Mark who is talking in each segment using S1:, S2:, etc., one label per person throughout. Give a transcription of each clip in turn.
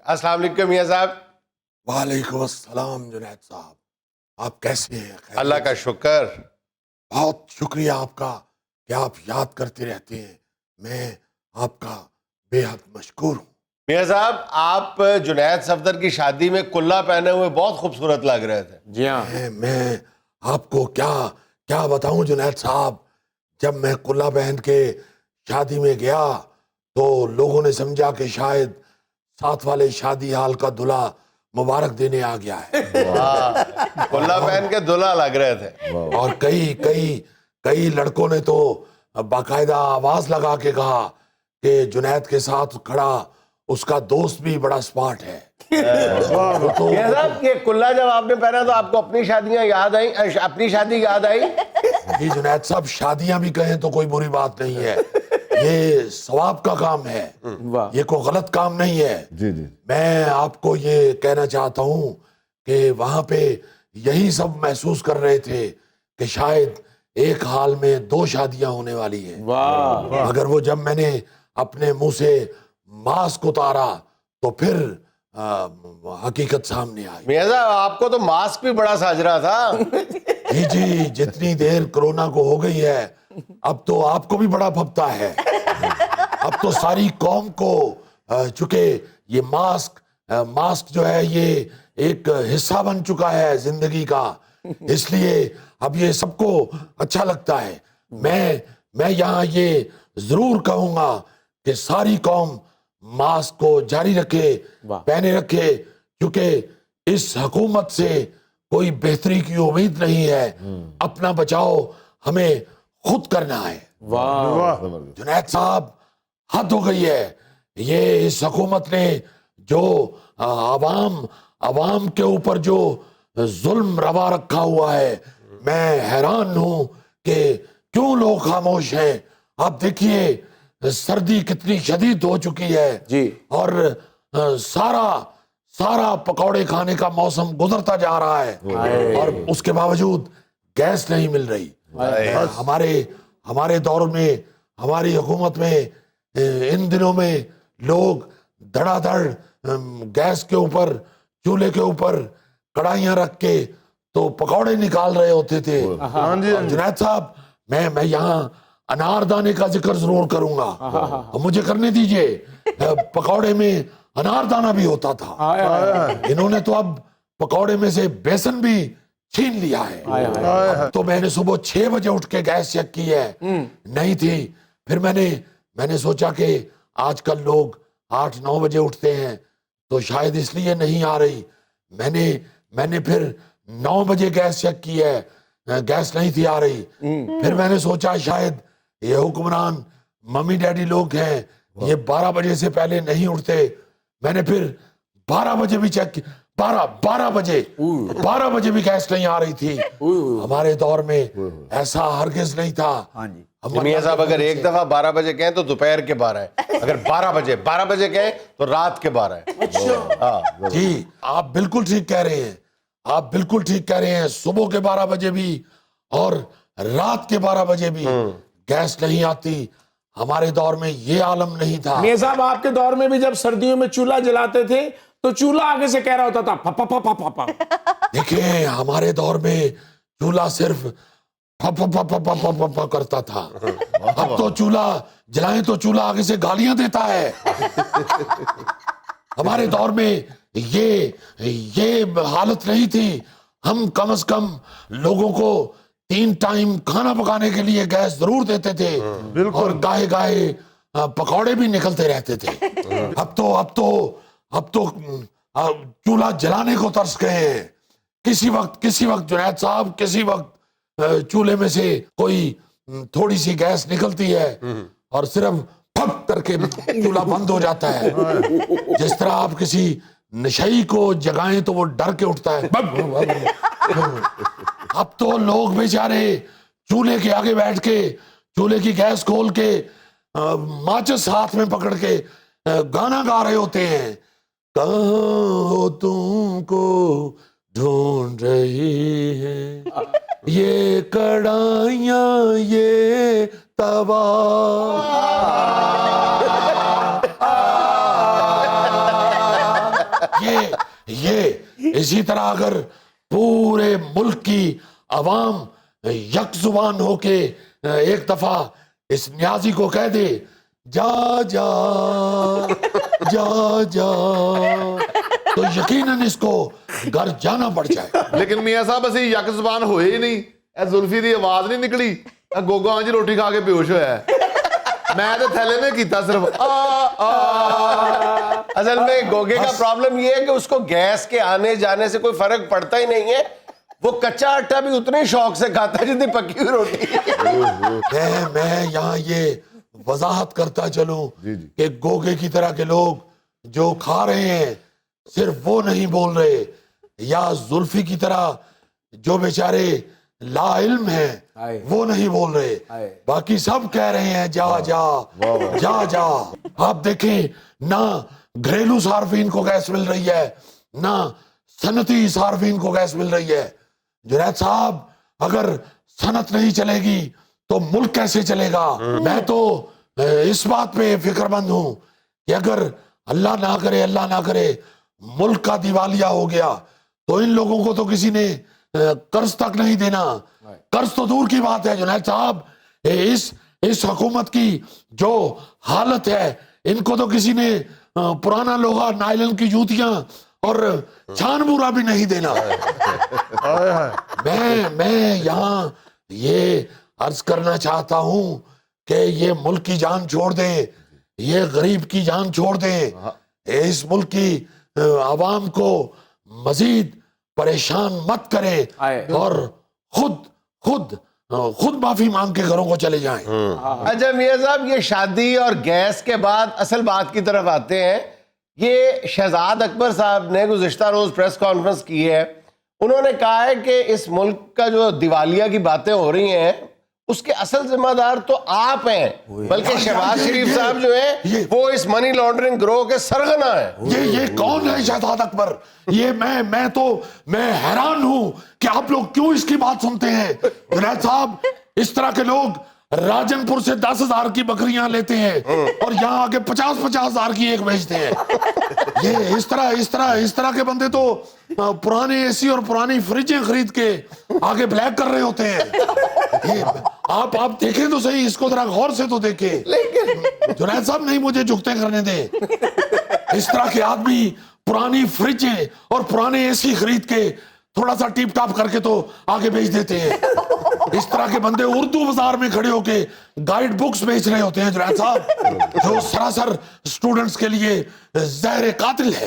S1: السلام علیکم میاں صاحب.
S2: وعلیکم السلام جنید صاحب، آپ کیسے ہیں؟ خیریت؟
S1: اللہ کا شکر.
S2: بہت شکریہ آپ کا کہ آپ یاد کرتے رہتے ہیں. میں آپ کا بے حد مشکور ہوں.
S1: میاں صاحب آپ جنید صفدر کی شادی میں کلہ پہنے ہوئے بہت خوبصورت لگ رہے تھے.
S3: جی ہاں.
S2: میں آپ کو کیا بتاؤں جنید صاحب، جب میں کلہ پہن کے شادی میں گیا تو لوگوں نے سمجھا کہ شاید ساتھ والے شادی حال کا دلہا مبارک دینے آ گیا ہے.
S1: کلہ پہن کے دلہا لگ رہے تھے.
S2: اور کئی لڑکوں نے تو باقاعدہ آواز لگا کے کہا کہ جنید کے ساتھ کھڑا اس کا دوست بھی بڑا سمارٹ ہے.
S1: میاں صاحب یہ کلہ جب آپ نے پہنا تو آپ کو اپنی شادیاں یاد آئیں، اپنی شادی یاد آئی؟
S2: جی جنید صاحب، شادیاں بھی کہیں تو کوئی بری بات نہیں ہے، یہ ثواب کا کام ہے، یہ کوئی غلط کام نہیں ہے.
S3: جی جی.
S2: میں آپ کو یہ کہنا چاہتا ہوں کہ وہاں پہ یہی سب محسوس کر رہے تھے کہ شاید ایک حال میں 2 شادیاں ہونے والی ہیں. مگر وہ جب میں نے اپنے منہ سے ماسک اتارا تو پھر حقیقت سامنے آئی.
S1: میاں صاحب آپ کو تو ماسک بھی بڑا سج رہا تھا.
S2: جی جتنی دیر کورونا کو ہو گئی ہے اب تو آپ کو بھی بڑا بھپتا ہے. اب تو ساری قوم کو چونکہ یہ ماسک جو ہے یہ ایک حصہ بن چکا ہے زندگی کا، اس لیے اب یہ سب کو اچھا لگتا ہے. میں یہاں یہ ضرور کہوں گا کہ ساری قوم ماسک کو جاری رکھے، پہنے رکھے، کیونکہ اس حکومت سے کوئی بہتری کی امید نہیں ہے. اپنا بچاؤ ہمیں خود کرنا ہے. جنید صاحب حد ہو گئی ہے. یہ اس حکومت نے جو عوام کے اوپر جو ظلم روا رکھا ہوا ہے، میں حیران ہوں کہ کیوں لوگ خاموش ہیں. آپ دیکھیے سردی کتنی شدید ہو چکی ہے
S3: جی. اور
S2: سارا پکوڑے کھانے کا موسم گزرتا جا رہا ہے اور اس کے باوجود گیس نہیں مل رہی. ہمارے دور میں، ہماری حکومت میں ان دنوں میں لوگ دھڑا دھڑ گیس کے اوپر، چولہے کے اوپر کڑھائیاں رکھ کے تو پکوڑے نکال رہے ہوتے تھے. جنید صاحب میں یہاں انار دانے کا ذکر ضرور کروں گا، مجھے کرنے دیجئے. پکوڑے میں انار دانہ بھی ہوتا تھا، انہوں نے تو اب پکوڑے میں سے بیسن بھی چھین لیا ہے. تو میں نے صبح 6 بجے اٹھ کے گیس چیک کی ہے، نہیں تھی. پھر میں نے سوچا کہ آج کل لوگ 8-9 بجے اٹھتے ہیں تو شاید اس لیے نہیں آ رہی. میں نے پھر 9 بجے گیس چیک کی ہے، گیس نہیں تھی آ رہی. پھر میں نے سوچا شاید یہ حکمران ممی ڈیڈی لوگ ہیں، یہ 12 بجے سے پہلے نہیں اٹھتے. میں نے پھر 12 بجے بھی چیک کی، 12 بجے بھی گیس نہیں آ رہی تھی. ہمارے دور میں ایسا ہرگز نہیں تھا.
S1: میاں صاحب اگر ایک دفعہ 12 بجے کہیں تو دوپہر کے 12 ہے، اگر 12 بجے کہیں تو رات کے 12 ہے.
S2: جی آپ بالکل ٹھیک کہہ رہے ہیں، آپ بالکل ٹھیک کہہ رہے ہیں. صبح کے 12 بجے بھی اور رات کے 12 بجے بھی گیس نہیں آتی. ہمارے دور میں یہ عالم نہیں تھا.
S3: میاں صاحب آپ کے دور میں بھی جب سردیوں میں چولہا جلاتے تھے تو چولہا آگے سے کہہ رہا ہوتا تھا پپا پپا پپا.
S2: دیکھیں ہمارے دور میں چولہا صرف پپا کرتا تھا. اب تو چولہا جلائیں تو چولہا آگے سے گالیاں دیتا ہے. ہمارے دور میں یہ حالت نہیں تھی. ہم کم از کم لوگوں کو 3 ٹائم کھانا پکانے کے لیے گیس ضرور دیتے تھے اور گاہے پکوڑے بھی نکلتے رہتے تھے. اب تو چولہا جلانے کو ترس گئے ہیں. کسی وقت جنید صاحب کسی وقت چولہے میں سے کوئی تھوڑی سی گیس نکلتی ہے اور صرف پھپ کر کے چولہا بند ہو جاتا ہے. جس طرح آپ کسی نشئی کو جگائیں تو وہ ڈر کے اٹھتا ہے. اب تو لوگ بیچارے چولہے کے آگے بیٹھ کے چولہے کی گیس کھول کے ماچس ہاتھ میں پکڑ کے گانا گا رہے ہوتے ہیں. کہاں ہو تم کو ڈھونڈ رہی ہے یہ کڑھائیاں یہ توا. یہ اسی طرح اگر پورے ملک کی عوام یک زبان ہو کے ایک دفعہ اس نیازی کو کہہ دے جا جا جا جا تو یقیناً اس کو گھر جانا پڑ جائے.
S4: لیکن میاں صاحب اسی یک زبان ہوئے ہی نہیں, اے زلفی دی آواز نہیں نکلی, اے گوگو آنج روٹی کھا کے بیہوش ہویا ہے. میں تو تھیلے میں کیتا صرف
S1: اصل میں گوگے کا پرابلم یہ ہے کہ اس کو گیس کے آنے جانے سے کوئی فرق پڑتا ہی نہیں ہے, وہ کچا آٹا بھی اتنے شوق سے کھاتا ہے جتنی پکی ہوئی روٹی.
S2: میں یہاں یہ وضاحت کرتا چلوں کہ گوگے کی طرح کے لوگ جو کھا رہے ہیں صرف وہ نہیں بول رہے, یا زلفی کی طرح جو بیچارے لا علم ہیں وہ نہیں بول رہے, باقی سب کہہ رہے ہیں جا جا جا جا. آپ دیکھیں نہ گھریلو صارفین کو گیس مل رہی ہے نہ صنعتی صارفین کو گیس مل رہی ہے. جنید صاحب اگر صنعت نہیں چلے گی تو ملک کیسے چلے گا؟ میں تو اس بات پہ فکر مند ہوں کہ اگر اللہ نہ کرے ملک کا دیوالیہ ہو گیا تو ان لوگوں کو تو کسی نے قرض تک نہیں دینا. قرض تو دور کی بات ہے جنید صاحب, اس حکومت کی جو حالت ہے ان کو تو کسی نے پرانا لوہا نائلن کی جوتیاں اور چھان بورا بھی نہیں دینا. میں یہاں یہ عرض کرنا چاہتا ہوں کہ یہ ملک کی جان چھوڑ دیں, یہ غریب کی جان چھوڑ دیں, اس ملک کی عوام کو مزید پریشان مت کریں اور خود معافی مانگ کے گھروں کو چلے جائیں.
S1: اچھا میاں صاحب, یہ شادی اور گیس کے بعد اصل بات کی طرف آتے ہیں. یہ شہزاد اکبر صاحب نے گزشتہ روز پریس کانفرنس کی ہے, انہوں نے کہا ہے کہ اس ملک کا جو دیوالیہ کی باتیں ہو رہی ہیں اس کے اصل ذمہ دار تو آپ ہیں, بلکہ شہباز شریف صاحب جو ہیں وہ اس منی لانڈرنگ گروہ کے سرغنہ ہیں.
S2: یہ کون ہے شہزاد اکبر؟ یہ میں حیران ہوں کہ آپ لوگ کیوں اس کی بات سنتے ہیں. جنید صاحب اس طرح کے لوگ راجن پور سے 10,000 کی بکریاں لیتے ہیں اور یہاں آگے 50,000 کی ایک بیچتے ہیں. یہ اس طرح کے بندے تو پرانے اے سی اور پرانی فریجیں خرید کے آگے بلیک کر رہے ہوتے ہیں. آپ دیکھیں تو صحیح, اس کو ذرا غور سے تو دیکھیں. جنید صاحب نہیں مجھے جھکتے کرنے دیں. اس طرح کے آدمی پرانی فریجیں اور پرانے اے سی خرید کے تھوڑا سا ٹیپ ٹاپ کر کے تو آگے بیچ دیتے ہیں. اس طرح کے بندے اردو بازار میں کھڑے ہو کے گائیڈ بکس بیچ رہے ہوتے ہیں جنید صاحب, جو سراسر اسٹوڈنٹس کے لیے زہر قاتل ہے.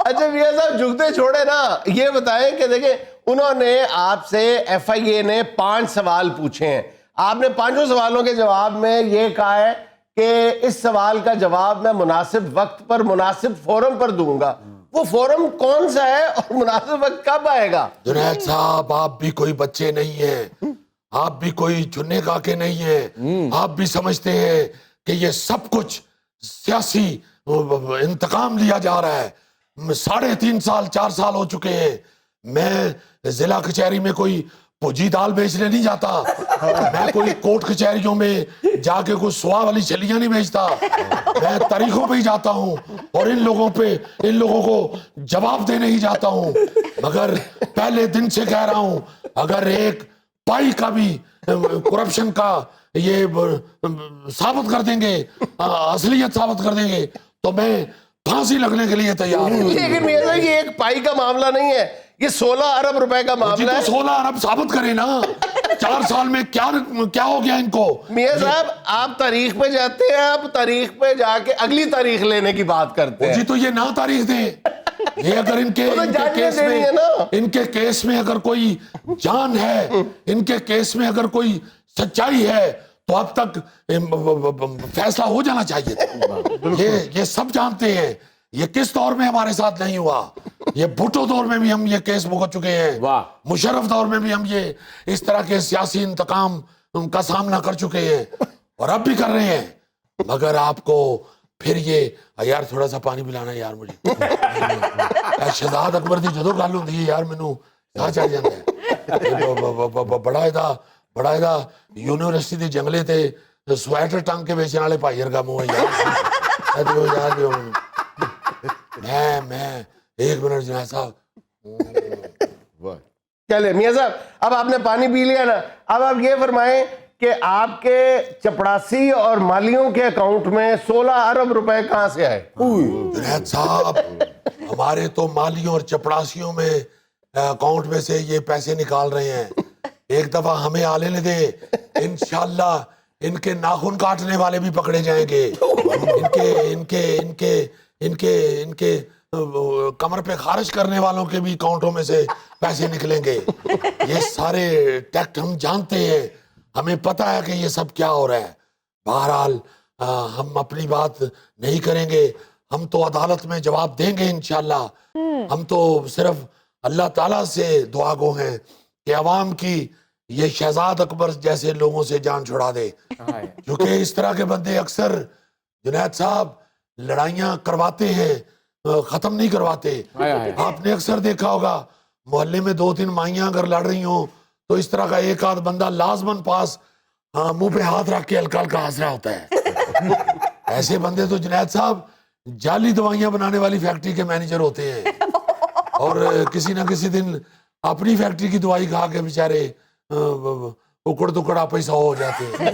S1: اچھا میاں صاحب جھکتے چھوڑے نا, یہ بتائیں کہ دیکھیں انہوں نے آپ سے ایف آئی اے نے 5 سوال پوچھے ہیں, آپ نے 5 سوالوں کے جواب میں یہ کہا ہے کہ اس سوال کا جواب میں مناسب وقت پر مناسب فورم پر دوں گا. وہ فورم کون سا ہے اور مناسب وقت کب آئے گا؟
S2: جنید صاحب آپ بھی کوئی بچے نہیں ہیں, آپ بھی کوئی چنے کاکے نہیں ہیں, آپ بھی سمجھتے ہیں کہ یہ سب کچھ سیاسی انتقام لیا جا رہا ہے. 3.5 سال 4 سال ہو چکے ہیں, میں ضلع کچہری میں کوئی پوجی دال بیچنے نہیں جاتا, میں کوئی کوٹ کچہریوں میں جا کے کوئی سوا والی چھلیاں نہیں بیچتا, میں تاریخوں پہ ہی جاتا ہوں اور ان لوگوں کو جواب دینے ہی جاتا ہوں. مگر پہلے دن سے کہہ رہا ہوں, اگر ایک پائی کا بھی کرپشن کا یہ ثابت کر دیں گے, اصلیت ثابت کر دیں گے تو میں پھانسی لگنے کے لیے تیار ہوں.
S1: لیکن میاں صاحب یہ ایک پائی کا معاملہ نہیں ہے, یہ 16 ارب روپے کا معاملہ ہے.
S2: 16 ارب ثابت کریں نا, 4 سال میں کیا ہو گیا ان کو؟
S1: میاں صاحب آپ تاریخ پہ جاتے ہیں, آپ تاریخ پہ جا کے اگلی تاریخ لینے کی بات کرتے ہیں.
S2: جی تو یہ نہ تاریخ دیں, یہ اگر ان کے کیس میں اگر کوئی جان ہے, ان کے کیس میں اگر کوئی سچائی ہے تو اب تک فیصلہ ہو جانا چاہیے تھا. یہ سب جانتے ہیں یہ کس دور میں ہمارے ساتھ نہیں ہوا. یہ بھٹو دور میں بھی ہم یہ کیس بھگت چکے ہیں, مشرف دور میں بھی ہم یہ اس طرح کے سیاسی انتقام کا سامنا کر چکے ہیں اور اب بھی کر رہے ہیں. مگر آپ کو پھر یہ یار تھوڑا سا پانی پلانا یار مجھے, شہزاد اکبر دی جدو گل ہوندی ہے یار مینوں ساہ چڑھ جاندا ہے. بڑا ایدا یونیورسٹی دے جنگلے تے سویٹر ٹنگ کے بیچنے والے بھائی ورگا منہ ہے یار. میں 1 منٹ جنید صاحب.
S4: واہ.
S1: چلے میاں صاحب اب آپ نے پانی پی لیا نا, اب آپ یہ فرمائیں کہ آپ کے چپڑاسی اور مالیوں کے اکاؤنٹ میں 16 ارب روپے کہاں سے آئے؟
S2: جنید صاحب ہمارے تو مالیوں اور چپڑاسیوں میں اکاؤنٹ میں سے یہ پیسے نکال رہے ہیں. ایک دفعہ ہمیں آلے لے دے, انشاءاللہ ان کے ناخن کاٹنے والے بھی پکڑے جائیں گے, ان کے کمر پہ خارج کرنے والوں کے بھی اکاؤنٹوں میں سے پیسے نکلیں گے. یہ سارے ٹیکٹ ہم جانتے ہیں, ہمیں پتہ ہے کہ یہ سب کیا ہو رہا ہے. بہرحال ہم اپنی بات نہیں کریں گے, ہم تو عدالت میں جواب دیں گے انشاءاللہ. ہم تو صرف اللہ تعالیٰ سے دعا گو ہیں کہ عوام کی یہ شہزاد اکبر جیسے لوگوں سے جان چھڑا دے, کیونکہ اس طرح کے بندے اکثر جنید صاحب لڑائیاں کرواتے ہیں, ختم نہیں کرواتے. آپ نے اکثر دیکھا ہوگا محلے میں 2-3 مائیاں اگر لڑ رہی ہوں تو اس طرح کا ایک آدھ بندہ لازماً پاس منہ پہ ہاتھ رکھ کے ہلکا ہلکا ہنس رہا ہوتا ہے. ایسے بندے تو جنید صاحب جعلی دوائیاں بنانے والی فیکٹری کے مینیجر ہوتے ہیں, اور کسی نہ کسی دن اپنی فیکٹری کی دوائی کھا کے بیچارے اکڑ دکڑ آپ ہی سو ہو جاتے ہیں.